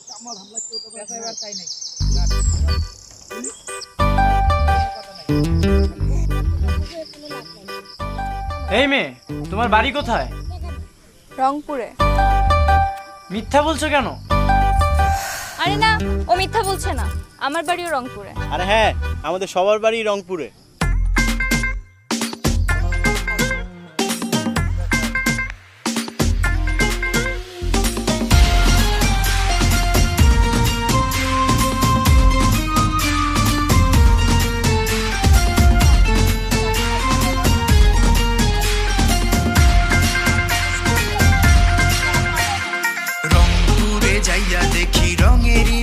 কামাল হামলা কেউ তো এবার তাই নাই। এই মেয়ে, তোমার বাড়ি কোথায়? রংপুরে। মিথ্যা বলছো কেন? আরে না, ও মিথ্যা বলছে না, আমার বাড়িও রংপুরে। আরে হ্যাঁ, আমাদের সবার বাড়ি রংপুরে। রংপুরে যাইয়া দেখি রঙেরই